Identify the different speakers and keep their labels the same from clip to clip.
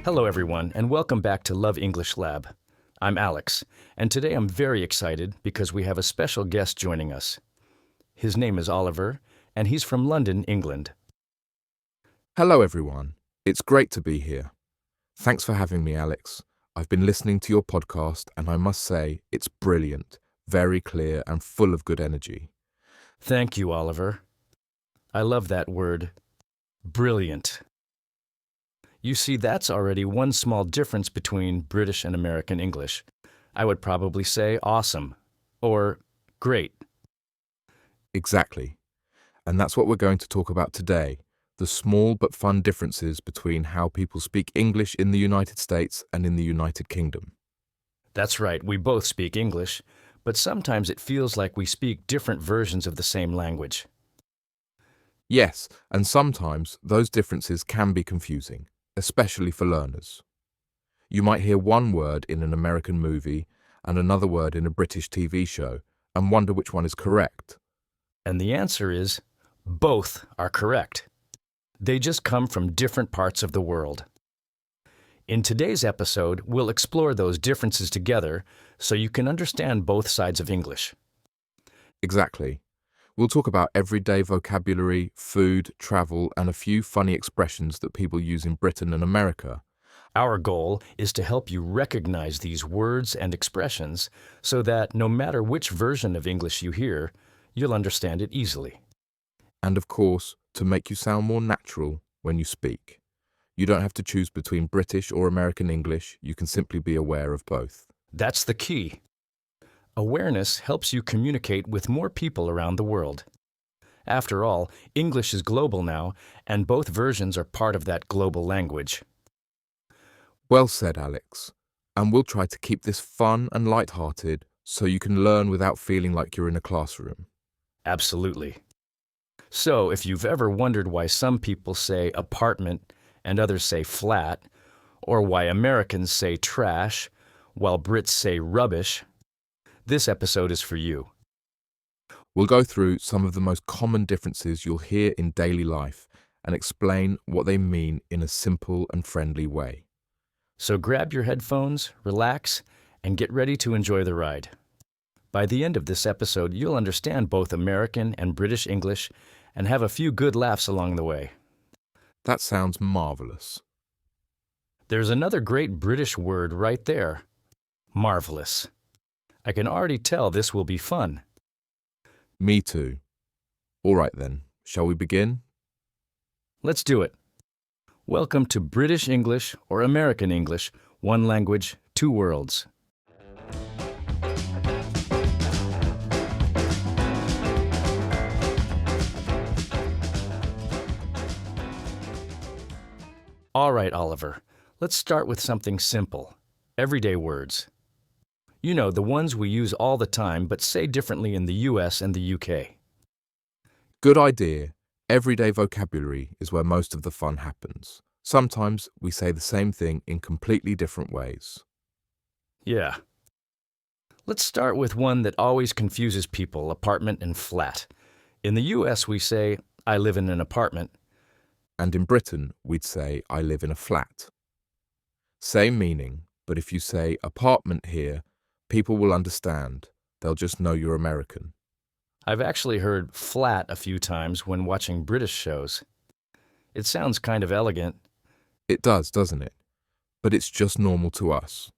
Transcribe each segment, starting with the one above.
Speaker 1: Hello, everyone, and welcome back to Love English Lab. I'm Alex, and today I'm very excited because we have a special guest joining us. His name is Oliver, and he's from London, England.
Speaker 2: Hello, everyone. It's great to be here. Thanks for having me, Alex. I've been listening to your podcast, and I must say, it's brilliant, very clear, and full of good energy.
Speaker 1: Thank you, Oliver. I love that word, brilliant. You see, that's already one small difference between British and American English. I would probably say awesome or great.
Speaker 2: Exactly. And that's what we're going to talk about today, the small but fun differences between how people speak English in the United States and in the United Kingdom.
Speaker 1: That's right, we both speak English, but sometimes it feels like we speak different versions of the same language.
Speaker 2: Yes, and sometimes those differences can be confusing, especially for learners. You might hear one word in an American movie and another word in a British TV show and wonder which one is correct.
Speaker 1: And the answer is both are correct. They just come from different parts of the world. In today's episode, we'll explore those differences together so you can understand both sides of English.
Speaker 2: Exactly. We'll talk about everyday vocabulary, food, travel, and a few funny expressions that people use in Britain and America.
Speaker 1: Our goal is to help you recognize these words and expressions so that no matter which version of English you hear, you'll understand it easily.
Speaker 2: And of course, to make you sound more natural when you speak. You don't have to choose between British or American English, you can simply be aware of both.
Speaker 1: That's the key. Awareness helps you communicate with more people around the world. After all, English is global now, and both versions are part of that global language.
Speaker 2: Well said, Alex. And we'll try to keep this fun and light-hearted so you can learn without feeling like you're in a classroom.
Speaker 1: Absolutely. So, if you've ever wondered why some people say apartment and others say flat, or why Americans say trash while Brits say rubbish, this episode is for you.
Speaker 2: We'll go through some of the most common differences you'll hear in daily life and explain what they mean in a simple and friendly way.
Speaker 1: So grab your headphones, relax, and get ready to enjoy the ride. By the end of this episode, you'll understand both American and British English and have a few good laughs along the way.
Speaker 2: That sounds marvelous.
Speaker 1: There's another great British word right there, marvelous. I can already tell this will be fun.
Speaker 2: Me too. All right then, shall we begin?
Speaker 1: Let's do it. Welcome to British English or American English, one language, two worlds. All right, Oliver, let's start with something simple, everyday words. You know, the ones we use all the time but say differently in the US and the UK.
Speaker 2: Good idea. Everyday vocabulary is where most of the fun happens. Sometimes we say the same thing in completely different ways.
Speaker 1: Yeah. Let's start with one that always confuses people, apartment and flat. In the US, we say, I live in an apartment.
Speaker 2: And in Britain, we'd say, I live in a flat. Same meaning, but if you say apartment here, people will understand. They'll just know you're American.
Speaker 1: I've actually heard flat a few times when watching British shows. It sounds kind of elegant.
Speaker 2: It does, doesn't it? But it's just normal to us.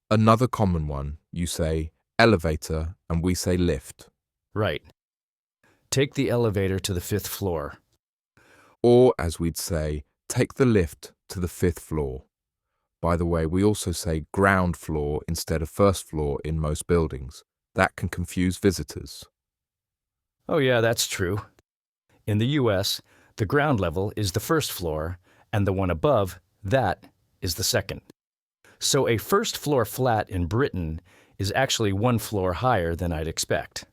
Speaker 2: Another common one, you say elevator and we say lift.
Speaker 1: Right. Take the elevator to the 5th floor.
Speaker 2: Or, as we'd say, take the lift to the 5th floor. By the way, we also say ground floor instead of first floor in most buildings. That can confuse visitors.
Speaker 1: Oh yeah, that's true. In the US, the ground level is the 1st floor, and the one above, that is the 2nd. So a 1st floor flat in Britain is actually one floor higher than I'd expect.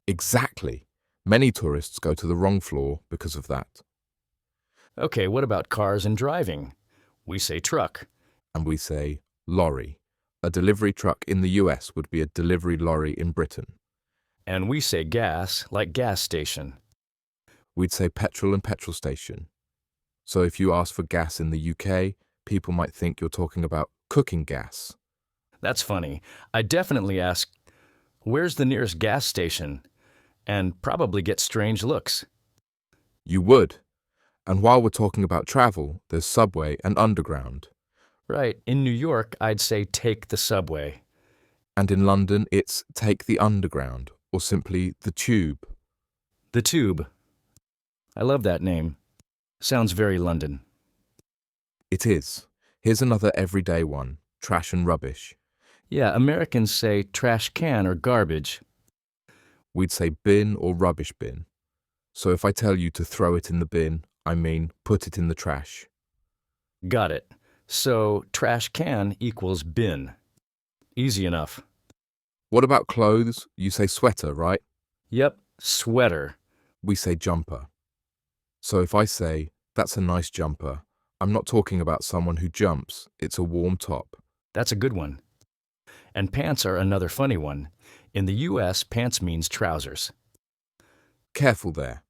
Speaker 2: Exactly. Many tourists go to the wrong floor because of that.
Speaker 1: Okay, what about cars and driving? We say truck.
Speaker 2: And we say lorry. A delivery truck in the US would be a delivery lorry in Britain.
Speaker 1: And we say gas, like gas station.
Speaker 2: We'd say petrol and petrol station. So if you ask for gas in the UK, people might think you're talking about cooking gas.
Speaker 1: That's funny. I definitely ask, where's the nearest gas station? And probably get strange looks.
Speaker 2: You would. And while we're talking about travel, there's subway and underground.
Speaker 1: Right, in New York, I'd say take the subway.
Speaker 2: And in London, it's take the underground, or simply the tube.
Speaker 1: The Tube. I love that name. Sounds very London.
Speaker 2: It is. Here's another everyday one, trash and rubbish.
Speaker 1: Yeah, Americans say trash can or garbage.
Speaker 2: We'd say bin or rubbish bin. So if I tell you to throw it in the bin, I mean put it in the trash.
Speaker 1: Got it. So trash can equals bin. Easy enough.
Speaker 2: What about clothes? You say sweater, right?
Speaker 1: Yep, sweater.
Speaker 2: We say jumper. So if I say, that's a nice jumper, I'm not talking about someone who jumps, it's a warm top.
Speaker 1: That's a good one. And pants are another funny one. In the US, pants means trousers.
Speaker 2: Careful there.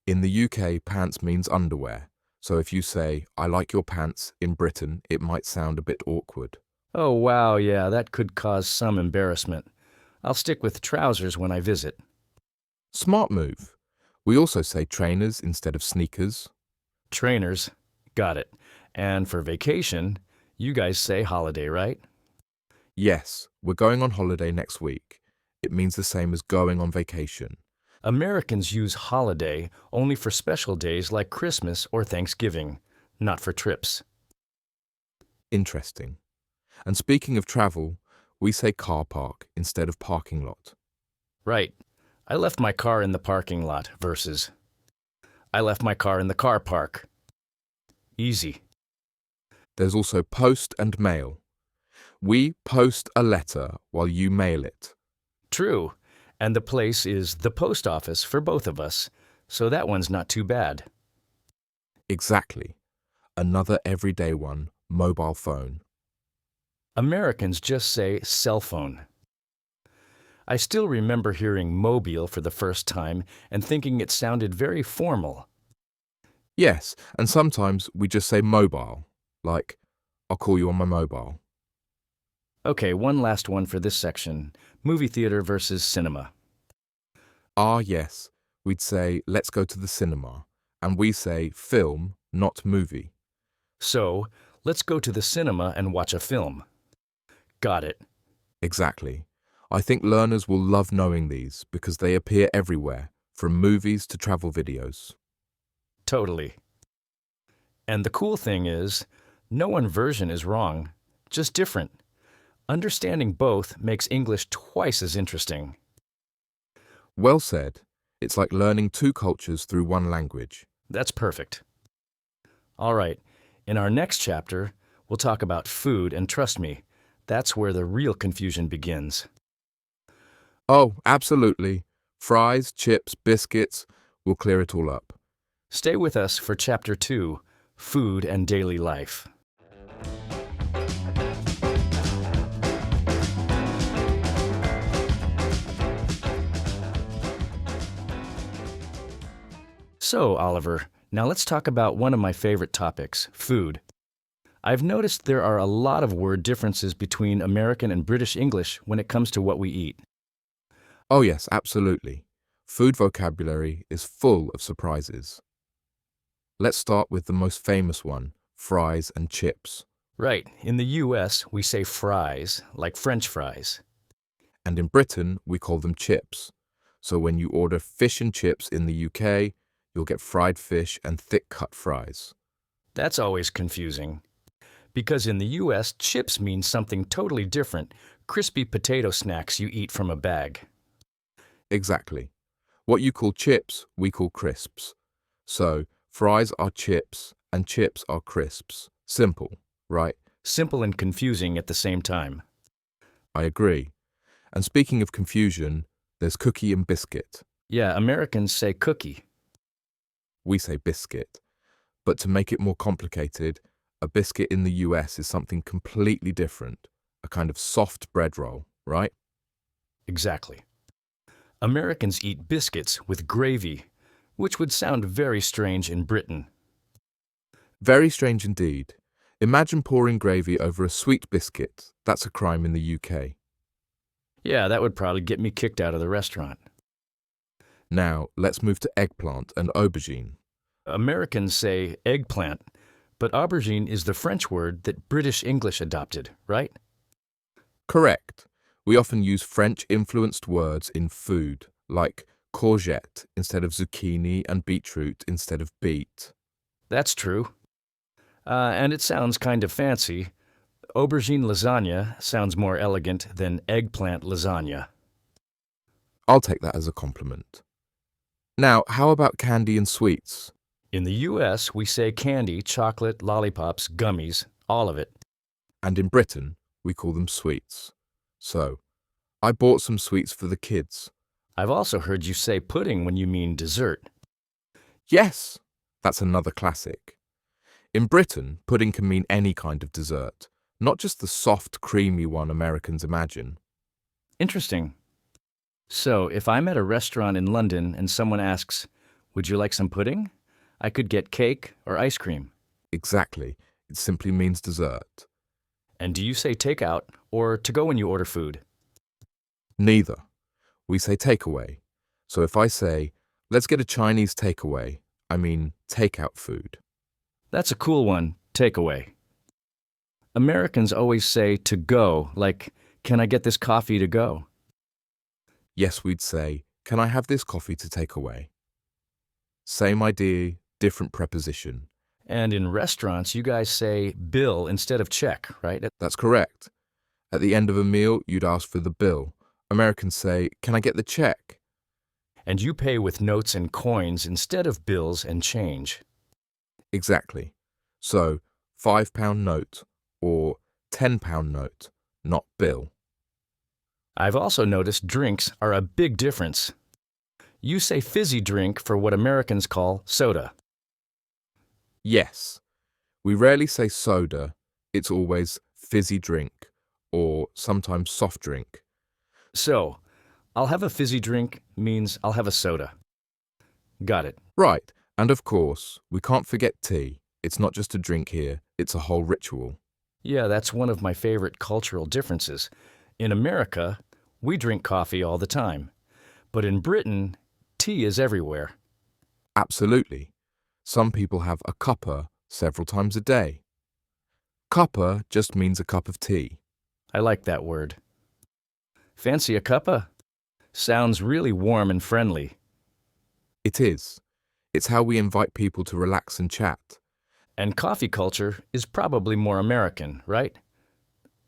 Speaker 2: In the UK, pants means underwear. So if you say, I like your pants, in Britain, it might sound a bit awkward.
Speaker 1: Oh, wow, yeah, that could cause some embarrassment. I'll stick with trousers when I visit.
Speaker 2: Smart move. We also say trainers instead of sneakers.
Speaker 1: Trainers. Got it. And for vacation, you guys say holiday, right?
Speaker 2: Yes, we're going on holiday next week. It means the same as going on vacation.
Speaker 1: Americans use holiday only for special days like Christmas or Thanksgiving, not for trips.
Speaker 2: Interesting. And speaking of travel, we say car park instead of parking lot.
Speaker 1: Right. I left my car in the parking lot versus I left my car in the car park. Easy.
Speaker 2: There's also post and mail. We post a letter while you mail it.
Speaker 1: True. And the place is the post office for both of us, so that one's not too bad.
Speaker 2: Exactly. Another everyday one, mobile phone.
Speaker 1: Americans just say cell phone. I still remember hearing mobile for the first time and thinking it sounded very formal.
Speaker 2: Yes, and sometimes we just say mobile, like, I'll call you on my mobile.
Speaker 1: Okay, one last one for this section. Movie theater versus cinema.
Speaker 2: Ah, yes, we'd say, let's go to the cinema, and we say film, not movie.
Speaker 1: So, let's go to the cinema and watch a film. Got it.
Speaker 2: Exactly. I think learners will love knowing these because they appear everywhere, from movies to travel videos.
Speaker 1: Totally. And the cool thing is, no one version is wrong, just different. Understanding both makes English twice as interesting.
Speaker 2: Well said. It's like learning two cultures through one language.
Speaker 1: That's perfect. All right, in our next chapter, we'll talk about food, and trust me, that's where the real confusion begins.
Speaker 2: Oh, absolutely. Fries, chips, biscuits, we'll clear it all up.
Speaker 1: Stay with us for Chapter 2, Food and Daily Life. So, Oliver, now let's talk about one of my favorite topics, food. I've noticed there are a lot of word differences between American and British English when it comes to what we eat.
Speaker 2: Oh yes, absolutely. Food vocabulary is full of surprises. Let's start with the most famous one, fries and chips.
Speaker 1: Right, in the US, we say fries, like French fries.
Speaker 2: And in Britain, we call them chips. So when you order fish and chips in the UK, you'll get fried fish and thick-cut fries.
Speaker 1: That's always confusing. Because in the US, chips mean something totally different, crispy potato snacks you eat from a bag.
Speaker 2: Exactly. What you call chips, we call crisps. So, fries are chips and chips are crisps. Simple, right?
Speaker 1: Simple and confusing at the same time.
Speaker 2: I agree. And speaking of confusion, there's cookie and biscuit.
Speaker 1: Yeah, Americans say cookie.
Speaker 2: We say biscuit. But to make it more complicated, a biscuit in the US is something completely different, a kind of soft bread roll, right?
Speaker 1: Exactly. Americans eat biscuits with gravy, which would sound very strange in Britain.
Speaker 2: Very strange indeed. Imagine pouring gravy over a sweet biscuit. That's a crime in the UK.
Speaker 1: Yeah, that would probably get me kicked out of the restaurant.
Speaker 2: Now, let's move to eggplant and aubergine.
Speaker 1: Americans say eggplant, but aubergine is the French word that British English adopted, right?
Speaker 2: Correct. We often use French-influenced words in food, like courgette instead of zucchini and beetroot instead of beet.
Speaker 1: That's true. And it sounds kind of fancy. Aubergine lasagna sounds more elegant than eggplant lasagna.
Speaker 2: I'll take that as a compliment. Now, how about candy and sweets?
Speaker 1: In the US, we say candy, chocolate, lollipops, gummies, all of it.
Speaker 2: And in Britain, we call them sweets. So, I bought some sweets for the kids.
Speaker 1: I've also heard you say pudding when you mean dessert.
Speaker 2: Yes, that's another classic. In Britain, pudding can mean any kind of dessert, not just the soft, creamy one Americans imagine.
Speaker 1: Interesting. So, if I'm at a restaurant in London and someone asks, "Would you like some pudding?" I could get cake or ice cream.
Speaker 2: Exactly, it simply means dessert.
Speaker 1: And do you say takeout or to go when you order food?
Speaker 2: Neither. We say takeaway. So if I say, let's get a Chinese takeaway, I mean takeout food.
Speaker 1: That's a cool one, takeaway. Americans always say to go, like, "Can I get this coffee to go?"
Speaker 2: Yes, we'd say, can I have this coffee to take away? Same idea, different preposition.
Speaker 1: And in restaurants, you guys say bill instead of check, right?
Speaker 2: That's correct. At the end of a meal, you'd ask for the bill. Americans say, can I get the check?
Speaker 1: And you pay with notes and coins instead of bills and change.
Speaker 2: Exactly. So, £5 note or £10 note, not bill.
Speaker 1: I've also noticed drinks are a big difference. You say fizzy drink for what Americans call soda.
Speaker 2: Yes. We rarely say soda, it's always fizzy drink or sometimes soft drink.
Speaker 1: So, I'll have a fizzy drink means I'll have a soda. Got it.
Speaker 2: Right, and of course, we can't forget tea. It's not just a drink here, it's a whole ritual.
Speaker 1: Yeah, that's one of my favorite cultural differences. In America, we drink coffee all the time. But in Britain, tea is everywhere.
Speaker 2: Absolutely. Some people have a cuppa several times a day. Cuppa just means a cup of tea.
Speaker 1: I like that word. Fancy a cuppa? Sounds really warm and friendly.
Speaker 2: It is. It's how we invite people to relax and chat.
Speaker 1: And coffee culture is probably more American, right?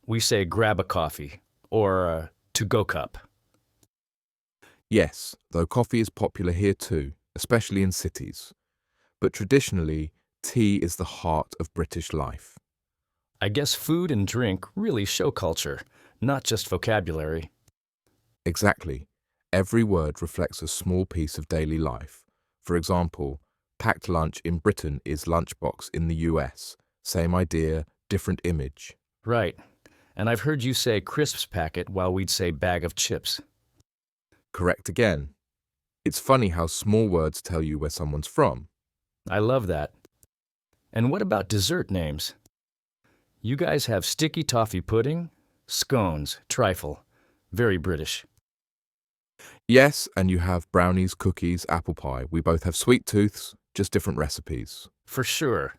Speaker 1: We say grab a coffee or a to-go cup.
Speaker 2: Yes, though coffee is popular here too, especially in cities. But traditionally, tea is the heart of British life.
Speaker 1: I guess food and drink really show culture, not just vocabulary.
Speaker 2: Exactly. Every word reflects a small piece of daily life. For example, packed lunch in Britain is lunchbox in the US. Same idea, different image.
Speaker 1: Right. And I've heard you say crisps packet while we'd say bag of chips.
Speaker 2: Correct again. It's funny how small words tell you where someone's from.
Speaker 1: I love that. And what about dessert names? You guys have sticky toffee pudding, scones, trifle. Very British.
Speaker 2: Yes, and you have brownies, cookies, apple pie. We both have sweet tooths, just different recipes.
Speaker 1: For sure.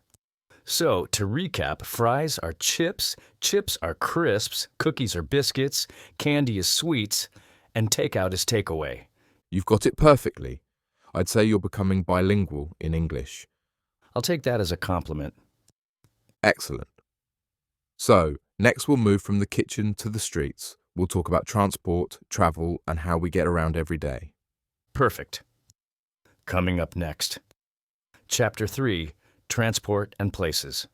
Speaker 1: So, to recap, fries are chips, chips are crisps, cookies are biscuits, candy is sweets, and takeout is takeaway.
Speaker 2: You've got it perfectly. I'd say you're becoming bilingual in English.
Speaker 1: I'll take that as a compliment.
Speaker 2: Excellent. So, next we'll move from the kitchen to the streets. We'll talk about transport, travel, and how we get around every day.
Speaker 1: Perfect. Coming up next. Chapter 3, Transport and Places.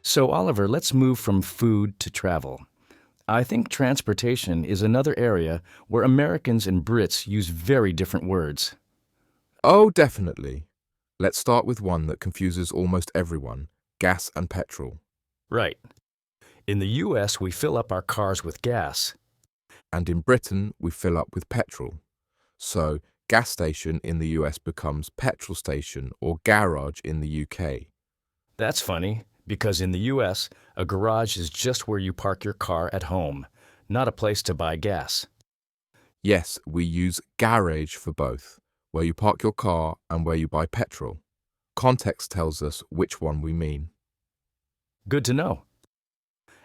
Speaker 1: So, Oliver, let's move from food to travel. I think transportation is another area where Americans and Brits use very different words.
Speaker 2: Oh, definitely. Let's start with one that confuses almost everyone, gas and petrol.
Speaker 1: Right. In the US, we fill up our cars with gas.
Speaker 2: And in Britain, we fill up with petrol. So, gas station in the US becomes petrol station or garage in the UK.
Speaker 1: That's funny, because in the US, a garage is just where you park your car at home, not a place to buy gas.
Speaker 2: Yes, we use garage for both, where you park your car and where you buy petrol. Context tells us which one we mean.
Speaker 1: Good to know.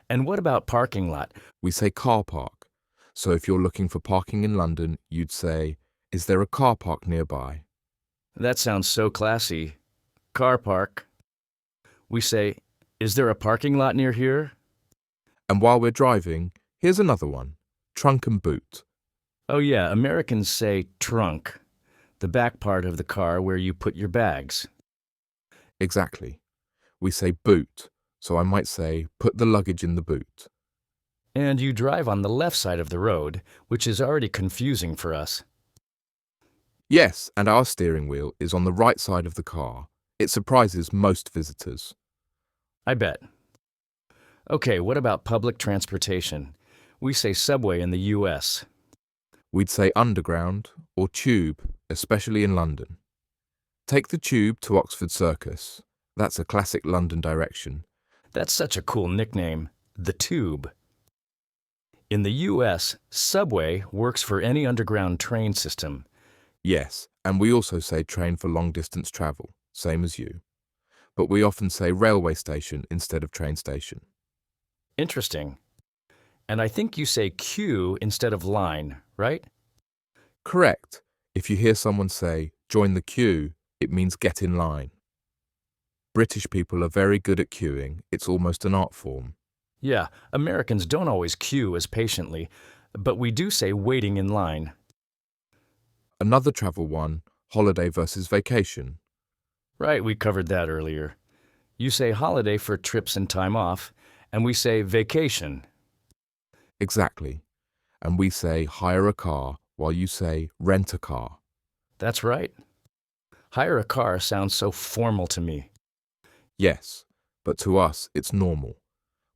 Speaker 1: And what about parking lot?
Speaker 2: We say car park. So if you're looking for parking in London, you'd say, is there a car park nearby?
Speaker 1: That sounds so classy. Car park. We say, is there a parking lot near here?
Speaker 2: And while we're driving, here's another one, trunk and boot.
Speaker 1: Oh yeah, Americans say trunk, the back part of the car where you put your bags.
Speaker 2: Exactly. We say boot, so I might say, put the luggage in the boot.
Speaker 1: And you drive on the left side of the road, which is already confusing for us.
Speaker 2: Yes, and our steering wheel is on the right side of the car. It surprises most visitors.
Speaker 1: I bet. Okay, what about public transportation? We say subway in the US.
Speaker 2: We'd say underground or tube, especially in London. Take the tube to Oxford Circus. That's a classic London direction.
Speaker 1: That's such a cool nickname, the Tube. In the US, subway works for any underground train system.
Speaker 2: Yes, and we also say train for long-distance travel, same as you. But we often say railway station instead of train station.
Speaker 1: Interesting. And I think you say queue instead of line, right?
Speaker 2: Correct. If you hear someone say, join the queue, it means get in line. British people are very good at queuing. It's almost an art form.
Speaker 1: Yeah, Americans don't always queue as patiently, but we do say waiting in line.
Speaker 2: Another travel one, holiday versus vacation.
Speaker 1: Right, we covered that earlier. You say holiday for trips and time off, and we say vacation.
Speaker 2: Exactly. And we say hire a car while you say rent a car.
Speaker 1: That's right. Hire a car sounds so formal to me.
Speaker 2: Yes, but to us it's normal.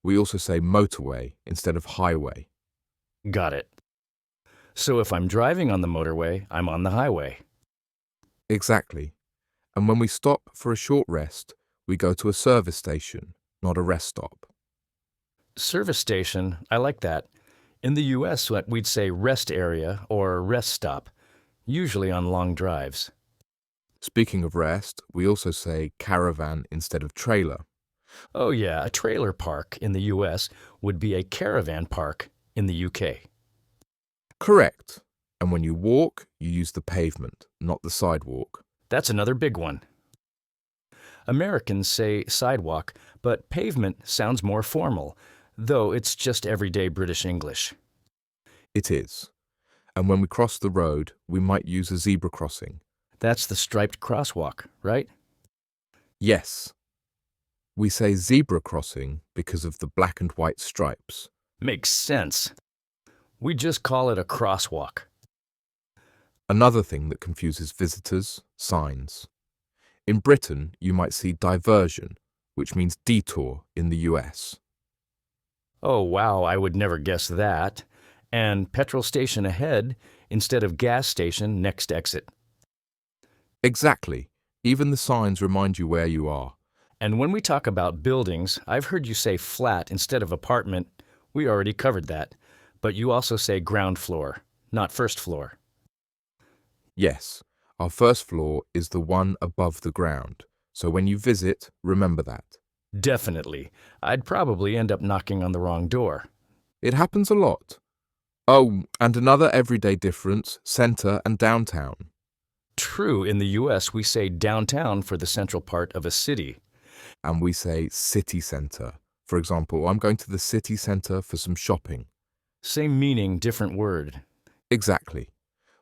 Speaker 2: We also say motorway instead of highway.
Speaker 1: Got it. So if I'm driving on the motorway, I'm on the highway.
Speaker 2: Exactly. And when we stop for a short rest, we go to a service station, not a rest stop.
Speaker 1: Service station, I like that. In the US, we'd say rest area or rest stop, usually on long drives.
Speaker 2: Speaking of rest, we also say caravan instead of trailer.
Speaker 1: Oh yeah, a trailer park in the US would be a caravan park in the UK.
Speaker 2: Correct. And when you walk, you use the pavement, not the sidewalk.
Speaker 1: That's another big one. Americans say sidewalk, but pavement sounds more formal, though it's just everyday British English.
Speaker 2: It is. And when we cross the road, we might use a zebra crossing.
Speaker 1: That's the striped crosswalk, right?
Speaker 2: Yes. We say zebra crossing because of the black and white stripes.
Speaker 1: Makes sense. We just call it a crosswalk.
Speaker 2: Another thing that confuses visitors, signs. In Britain, you might see diversion, which means detour in the US.
Speaker 1: Oh wow, I would never guess that. And petrol station ahead instead of gas station next exit.
Speaker 2: Exactly. Even the signs remind you where you are.
Speaker 1: And when we talk about buildings, I've heard you say flat instead of apartment. We already covered that. But you also say ground floor, not first floor.
Speaker 2: Yes, our first floor is the one above the ground. So when you visit, remember that.
Speaker 1: Definitely. I'd probably end up knocking on the wrong door.
Speaker 2: It happens a lot. Oh, and another everyday difference, center and downtown.
Speaker 1: True, in the US we say downtown for the central part of a city.
Speaker 2: And we say city center. For example, I'm going to the city center for some shopping.
Speaker 1: Same meaning, different word.
Speaker 2: Exactly.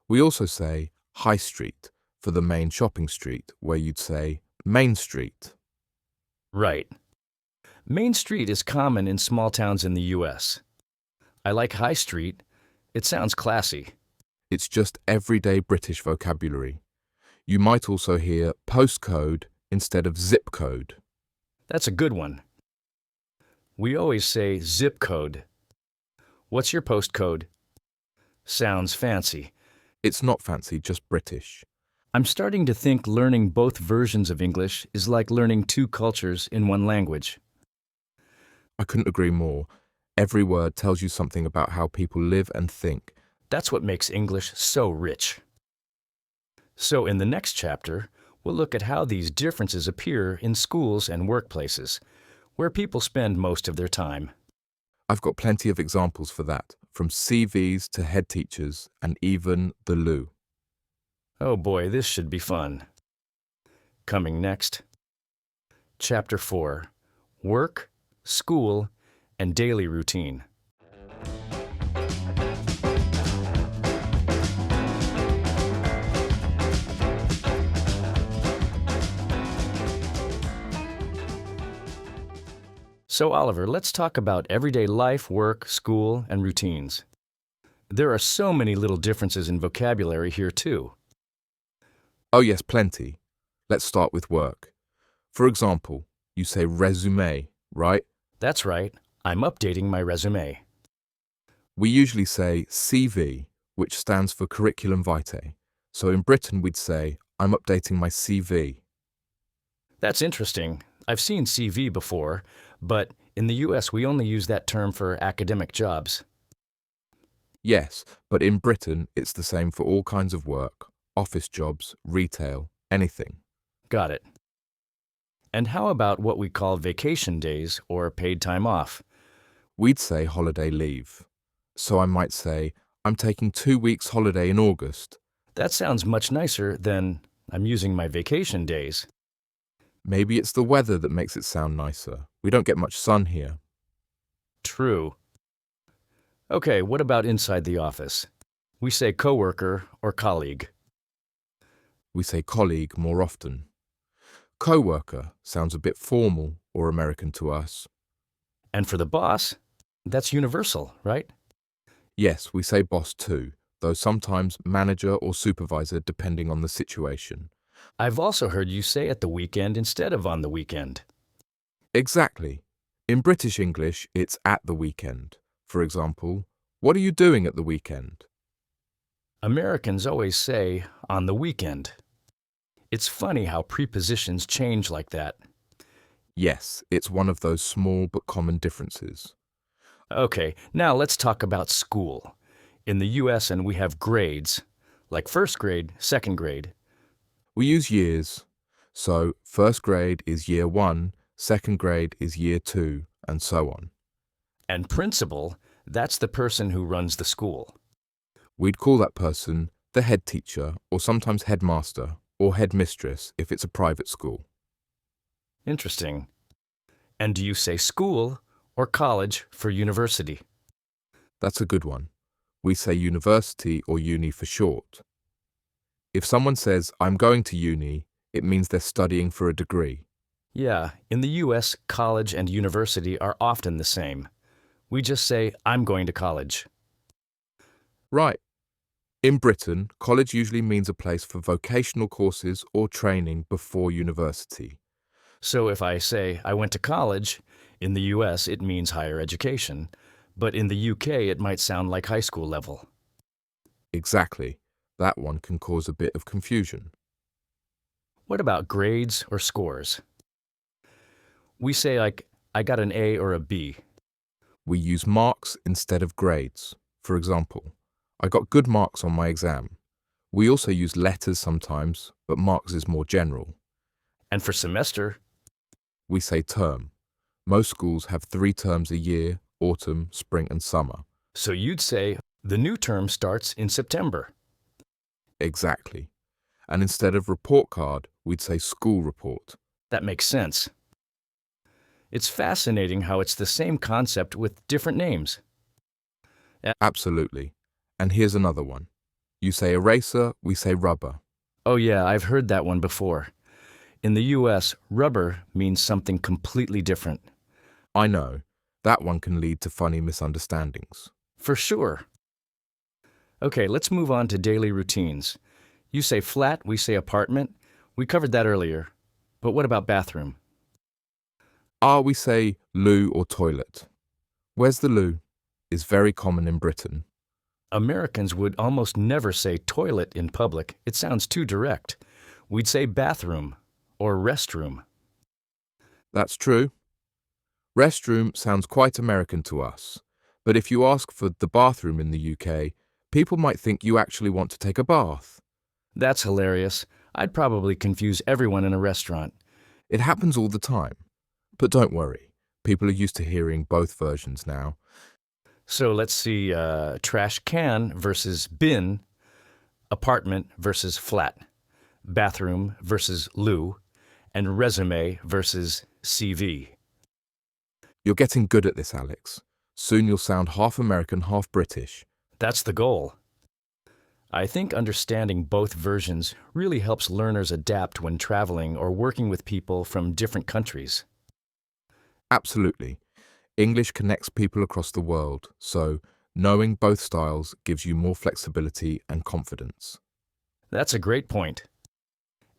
Speaker 2: We also say high street for the main shopping street, where you'd say Main Street.
Speaker 1: Right. Main Street is common in small towns in the US. I like High Street. It sounds classy.
Speaker 2: It's just everyday British vocabulary. You might also hear postcode instead of zip code.
Speaker 1: That's a good one. We always say zip code. What's your postcode? Sounds fancy.
Speaker 2: It's not fancy, just British.
Speaker 1: I'm starting to think learning both versions of English is like learning two cultures in one language.
Speaker 2: I couldn't agree more. Every word tells you something about how people live and think.
Speaker 1: That's what makes English so rich. So in the next chapter, we'll look at how these differences appear in schools and workplaces, where people spend most of their time.
Speaker 2: I've got plenty of examples for that, from CVs to head teachers and even the loo.
Speaker 1: Oh boy, this should be fun. Coming next, Chapter 4, Work, School, and Daily Routine. So Oliver, let's talk about everyday life, work, school, and routines. There are so many little differences in vocabulary here too.
Speaker 2: Oh yes, plenty. Let's start with work. For example, you say resume, right?
Speaker 1: That's right, I'm updating my resume.
Speaker 2: We usually say CV, which stands for curriculum vitae. So in Britain we'd say, I'm updating my CV.
Speaker 1: That's interesting. I've seen CV before, but in the US we only use that term for academic jobs.
Speaker 2: Yes, but in Britain it's the same for all kinds of work, office jobs, retail, anything.
Speaker 1: Got it. And how about what we call vacation days or paid time off?
Speaker 2: We'd say holiday leave. So I might say, I'm taking 2 weeks holiday in August.
Speaker 1: That sounds much nicer than I'm using my vacation days.
Speaker 2: Maybe it's the weather that makes it sound nicer. We don't get much sun here.
Speaker 1: True. Okay, what about inside the office? We say coworker or colleague.
Speaker 2: We say colleague more often. Co-worker sounds a bit formal or American to us.
Speaker 1: And for the boss, that's universal, right?
Speaker 2: Yes, we say boss too, though sometimes manager or supervisor depending on the situation.
Speaker 1: I've also heard you say at the weekend instead of on the weekend.
Speaker 2: Exactly. In British English, it's at the weekend. For example, what are you doing at the weekend?
Speaker 1: Americans always say on the weekend. It's funny how prepositions change like that.
Speaker 2: Yes, it's one of those small but common differences.
Speaker 1: Okay, now let's talk about school. In the US, and we have grades, like first grade, second grade.
Speaker 2: We use years. So, first grade is year 1, second grade is year 2, and so on.
Speaker 1: And principal, that's the person who runs the school.
Speaker 2: We'd call that person the head teacher, or sometimes headmaster, or headmistress if it's a private school.
Speaker 1: Interesting. And do you say school or college for university?
Speaker 2: That's a good one. We say university or uni for short. If someone says, I'm going to uni, it means they're studying for a degree.
Speaker 1: Yeah, in the US, college and university are often the same. We just say, I'm going to college.
Speaker 2: Right. In Britain, college usually means a place for vocational courses or training before university.
Speaker 1: So if I say, I went to college, in the US it means higher education, but in the UK it might sound like high school level.
Speaker 2: Exactly. That one can cause a bit of confusion.
Speaker 1: What about grades or scores? We say like, I got an A or a B.
Speaker 2: We use marks instead of grades. For example, I got good marks on my exam. We also use letters sometimes, but marks is more general.
Speaker 1: And for semester,
Speaker 2: We say term. Most schools have 3 terms a year, autumn, spring and summer.
Speaker 1: so you'd say, the new term starts in September.
Speaker 2: Exactly. And instead of report card, we'd say school report.
Speaker 1: That makes sense. It's fascinating how it's the same concept with different names.
Speaker 2: Absolutely. And here's another one. You say eraser, we say rubber.
Speaker 1: Oh yeah, I've heard that one before. In the US, rubber means something completely different.
Speaker 2: I know. That one can lead to funny misunderstandings.
Speaker 1: For sure. Okay, let's move on to daily routines. You say flat, we say apartment. We covered that earlier. But what about bathroom?
Speaker 2: We say loo or toilet. Where's the loo? Is very common in Britain.
Speaker 1: Americans would almost never say toilet in public. It sounds too direct. We'd say bathroom or restroom.
Speaker 2: That's true. Restroom sounds quite American to us, but if you ask for the bathroom in the UK, people might think you actually want to take a bath.
Speaker 1: That's hilarious. I'd probably confuse everyone in a restaurant.
Speaker 2: It happens all the time. But don't worry, people are used to hearing both versions now.
Speaker 1: So let's see, trash can versus bin, apartment versus flat, bathroom versus loo, and resume versus CV.
Speaker 2: You're getting good at this, Alex. Soon you'll sound half American, half British.
Speaker 1: That's the goal. I think understanding both versions really helps learners adapt when traveling or working with people from different countries.
Speaker 2: Absolutely. English connects people across the world, so knowing both styles gives you more flexibility and confidence.
Speaker 1: That's a great point.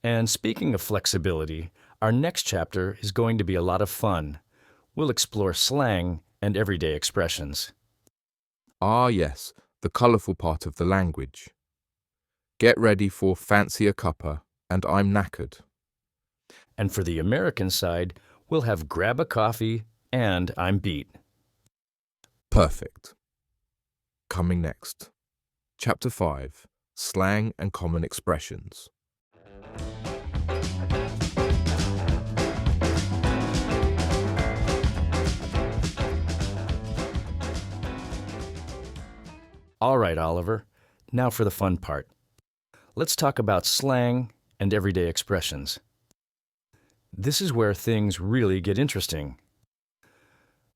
Speaker 1: And speaking of flexibility, our next chapter is going to be a lot of fun. We'll explore slang and everyday expressions.
Speaker 2: Ah, yes, the colourful part of the language. Get ready for fancy a cuppa and I'm knackered.
Speaker 1: And for the American side, we'll have grab a coffee and I'm beat.
Speaker 2: Perfect. Coming next. Chapter 5. Slang and Common Expressions.
Speaker 1: All right, Oliver. Now for the fun part. Let's talk about slang and everyday expressions. This is where things really get interesting.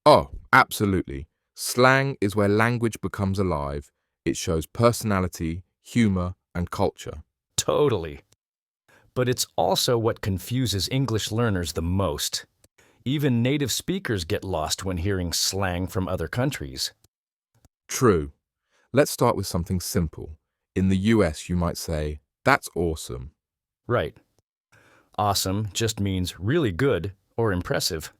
Speaker 2: Oh, absolutely. Slang is where language becomes alive. It shows personality, humour, and culture.
Speaker 1: Totally. But it's also what confuses English learners the most. Even native speakers get lost when hearing slang from other countries.
Speaker 2: True. Let's start with something simple. In the US, you might say, "That's awesome."
Speaker 1: Right. Awesome just means really good or impressive.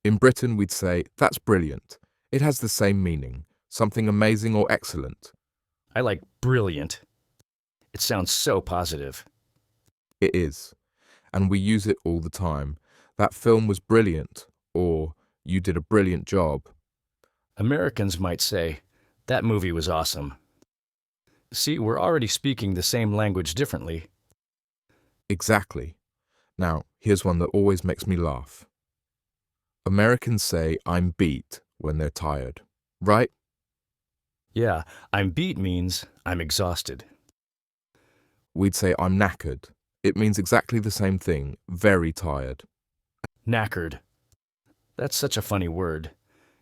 Speaker 2: In Britain, we'd say, "That's brilliant." It has the same meaning, something amazing or excellent.
Speaker 1: I like brilliant. It sounds so positive.
Speaker 2: It is. And we use it all the time. That film was brilliant, or you did a brilliant job.
Speaker 1: Americans might say, that movie was awesome. See, we're already speaking the same language differently.
Speaker 2: Exactly. Now, here's one that always makes me laugh. Americans say, "I'm beat" when they're tired, right?
Speaker 1: Yeah, I'm beat means I'm exhausted.
Speaker 2: We'd say, "I'm knackered." It means exactly the same thing, very tired.
Speaker 1: Knackered. That's such a funny word.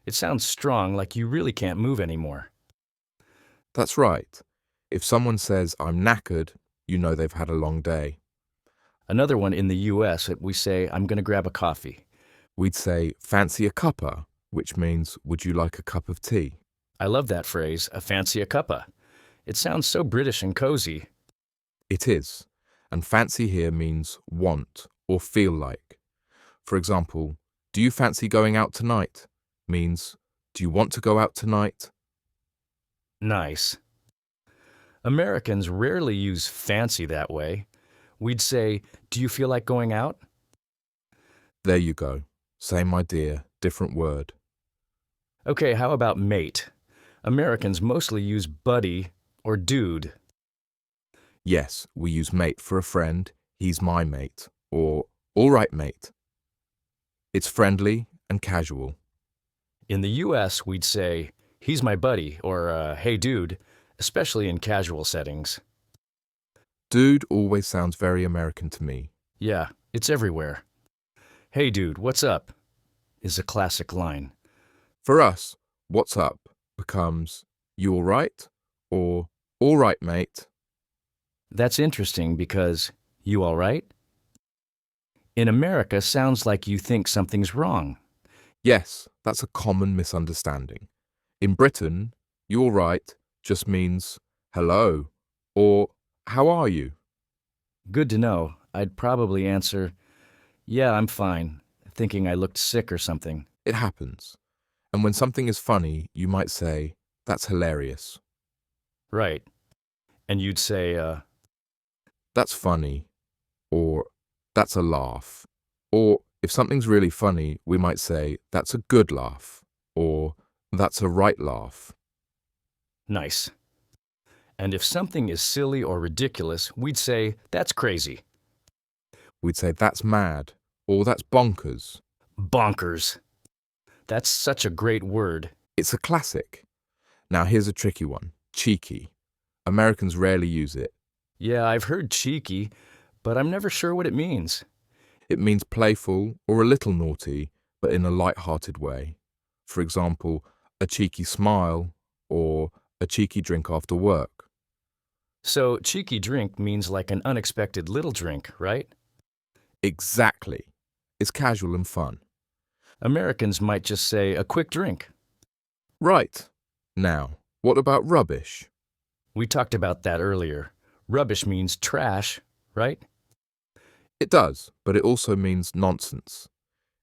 Speaker 1: It sounds strong, like you really can't move anymore.
Speaker 2: That's right. If someone says, "I'm knackered," you know they've had a long day.
Speaker 1: Another one in the US, we say, I'm going to grab a coffee.
Speaker 2: We'd say, "Fancy a cuppa," which means, "Would you like a cup of tea?"
Speaker 1: I love that phrase, a fancy a cuppa. It sounds so British and cozy.
Speaker 2: It is. And fancy here means want or feel like. For example, "Do you fancy going out tonight?" means, "Do you want to go out tonight?"
Speaker 1: Nice. Americans rarely use fancy that way. We'd say, do you feel like going out?
Speaker 2: There you go. Same idea, different word.
Speaker 1: Okay, how about mate? Americans mostly use buddy or dude.
Speaker 2: Yes, we use mate for a friend. "He's my mate," or "All right, mate." It's friendly and casual.
Speaker 1: In the US, we'd say, he's my buddy, or hey dude, especially in casual settings.
Speaker 2: Dude always sounds very American to me.
Speaker 1: Yeah, it's everywhere. Hey dude, what's up? Is a classic line.
Speaker 2: For us, "What's up?" becomes, "You all right?" or "All right, mate."
Speaker 1: That's interesting because, you all right? In America sounds like you think something's wrong.
Speaker 2: Yes, that's a common misunderstanding. In Britain, "You all right?" just means hello or how are you?
Speaker 1: Good to know. I'd probably answer, yeah, I'm fine, thinking I looked sick or something.
Speaker 2: It happens. And when something is funny, you might say, That's hilarious.
Speaker 1: Right. And you'd say,
Speaker 2: That's funny. Or that's a laugh. Or if something's really funny, we might say, that's a good laugh. Or that's a right laugh.
Speaker 1: nice. And if something is silly or ridiculous, we'd say, that's crazy.
Speaker 2: We'd say, that's mad. Or that's bonkers.
Speaker 1: Bonkers. That's such a great word.
Speaker 2: It's a classic. Now here's a tricky one. Cheeky. Americans rarely use it.
Speaker 1: Yeah, I've heard cheeky, but I'm never sure what it means.
Speaker 2: It means playful or a little naughty, but in a light-hearted way. For example, a cheeky smile or a cheeky drink after work.
Speaker 1: So, cheeky drink means like an unexpected little drink, right?
Speaker 2: Exactly. It's casual and fun.
Speaker 1: Americans might just say a quick drink.
Speaker 2: Right. Now, what about rubbish?
Speaker 1: We talked about that earlier. Rubbish means trash, right?
Speaker 2: It does, but it also means nonsense.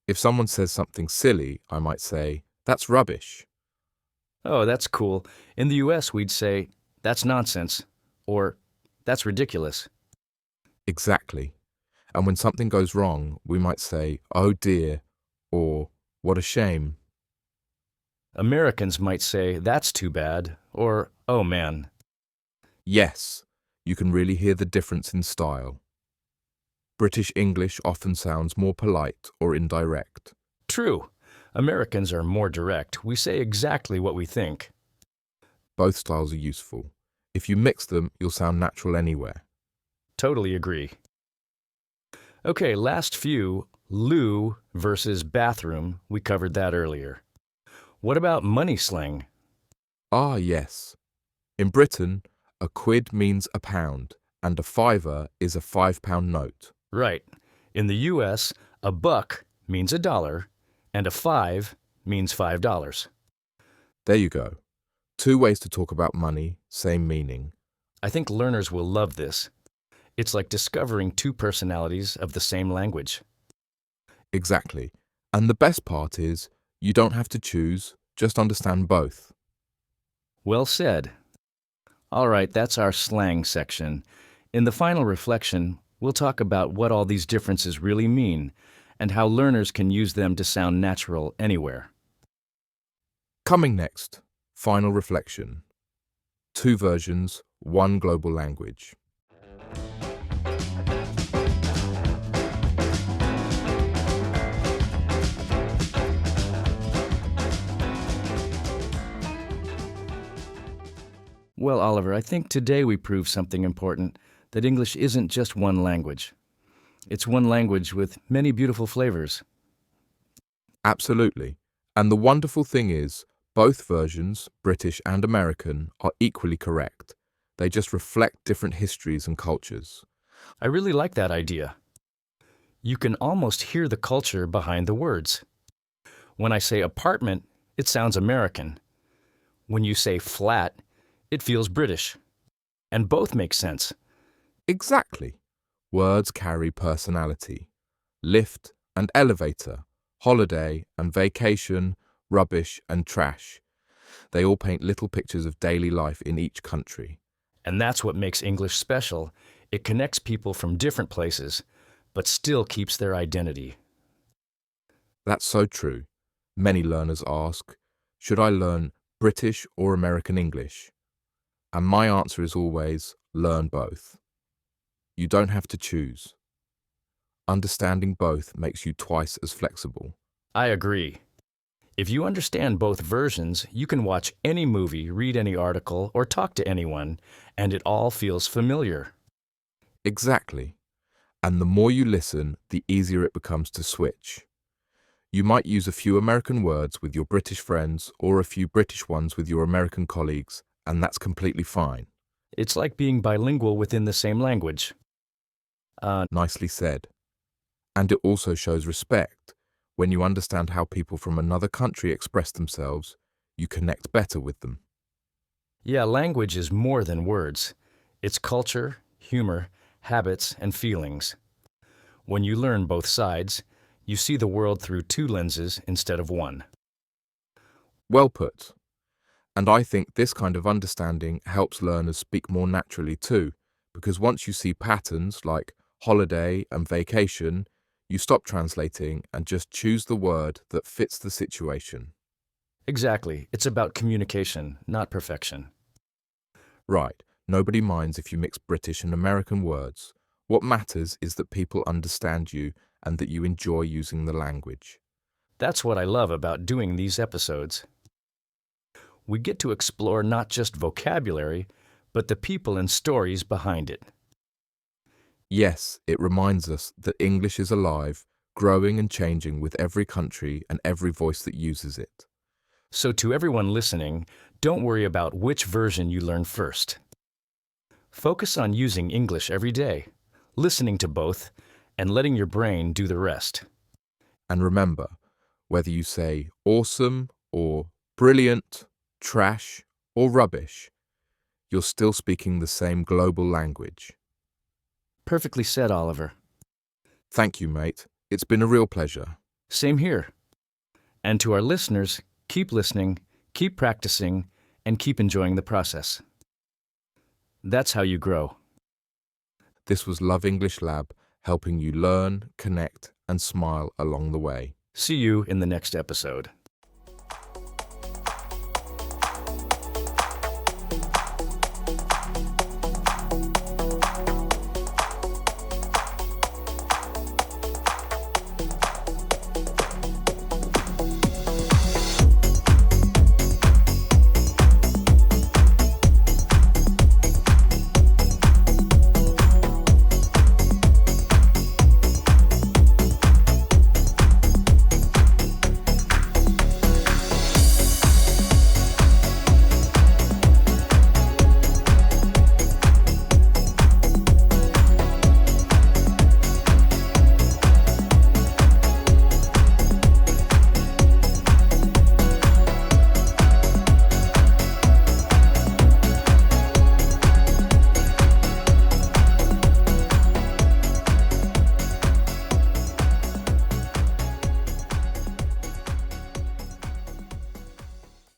Speaker 2: If someone says something silly, I might say, that's rubbish.
Speaker 1: Oh, that's cool. In the US, we'd say, that's nonsense, or that's ridiculous.
Speaker 2: Exactly. And when something goes wrong, we might say, oh dear, or what a shame.
Speaker 1: Americans might say, that's too bad, or oh man.
Speaker 2: Yes, you can really hear the difference in style. British English often sounds more polite or indirect.
Speaker 1: True. Americans are more direct. We say exactly what we think.
Speaker 2: Both styles are useful. If you mix them, you'll sound natural anywhere.
Speaker 1: Totally agree. Okay, last few, loo versus bathroom. We covered that earlier. What about money slang?
Speaker 2: Ah, yes. In Britain, a quid means a pound, and a fiver is a £5 note.
Speaker 1: Right. In the US, a buck means $1, and a five means $5.
Speaker 2: There you go. 2 ways to talk about money, same meaning.
Speaker 1: I think learners will love this. It's like discovering two personalities of the same language.
Speaker 2: Exactly. And the best part is, you don't have to choose, just understand both.
Speaker 1: Well said. All right, that's our slang section. In the final reflection, we'll talk about what all these differences really mean and how learners can use them to sound natural anywhere.
Speaker 2: Coming next, final reflection. 2 versions, 1 global language.
Speaker 1: Well, Oliver, I think today we proved something important, that English isn't just one language. It's one language with many beautiful flavors.
Speaker 2: Absolutely. And the wonderful thing is, both versions, British and American, are equally correct. They just reflect different histories and cultures.
Speaker 1: I really like that idea. You can almost hear the culture behind the words. When I say apartment, it sounds American. When you say flat, it feels British. And both make sense.
Speaker 2: Exactly. Words carry personality. Lift and elevator, holiday and vacation, rubbish and trash. They all paint little pictures of daily life in each country.
Speaker 1: And that's what makes English special. It connects people from different places, but still keeps their identity.
Speaker 2: That's so true. Many learners ask, should I learn British or American English? And my answer is always, learn both. You don't have to choose. Understanding both makes you twice as flexible.
Speaker 1: I agree. If you understand both versions, you can watch any movie, read any article, or talk to anyone, and it all feels familiar.
Speaker 2: Exactly. And the more you listen, the easier it becomes to switch. You might use a few American words with your British friends or a few British ones with your American colleagues, and that's completely fine.
Speaker 1: It's like being bilingual within the same language.
Speaker 2: Nicely said. And it also shows respect. When you understand how people from another country express themselves, you connect better with them.
Speaker 1: Yeah, language is more than words. It's culture, humor, habits, and feelings. When you learn both sides, you see the world through two lenses instead of one.
Speaker 2: Well put. And I think this kind of understanding helps learners speak more naturally too, because once you see patterns like holiday and vacation, you stop translating and just choose the word that fits the situation.
Speaker 1: Exactly. It's about communication, not perfection.
Speaker 2: Right, nobody minds if you mix British and American words. What matters is that people understand you and that you enjoy using the language.
Speaker 1: That's what I love about doing these episodes. We get to explore not just vocabulary, but the people and stories behind it.
Speaker 2: Yes, it reminds us that English is alive, growing and changing with every country and every voice that uses it.
Speaker 1: So to everyone listening, don't worry about which version you learn first. Focus on using English every day, listening to both, and letting your brain do the rest.
Speaker 2: And remember, whether you say awesome or brilliant, trash or rubbish, you're still speaking the same global language.
Speaker 1: Perfectly said, Oliver.
Speaker 2: Thank you, mate. It's been a real pleasure.
Speaker 1: Same here. And to our listeners, keep listening, keep practicing, and keep enjoying the process. That's how you grow.
Speaker 2: This was Love English Lab, helping you learn, connect, and smile along the way.
Speaker 1: See you in the next episode.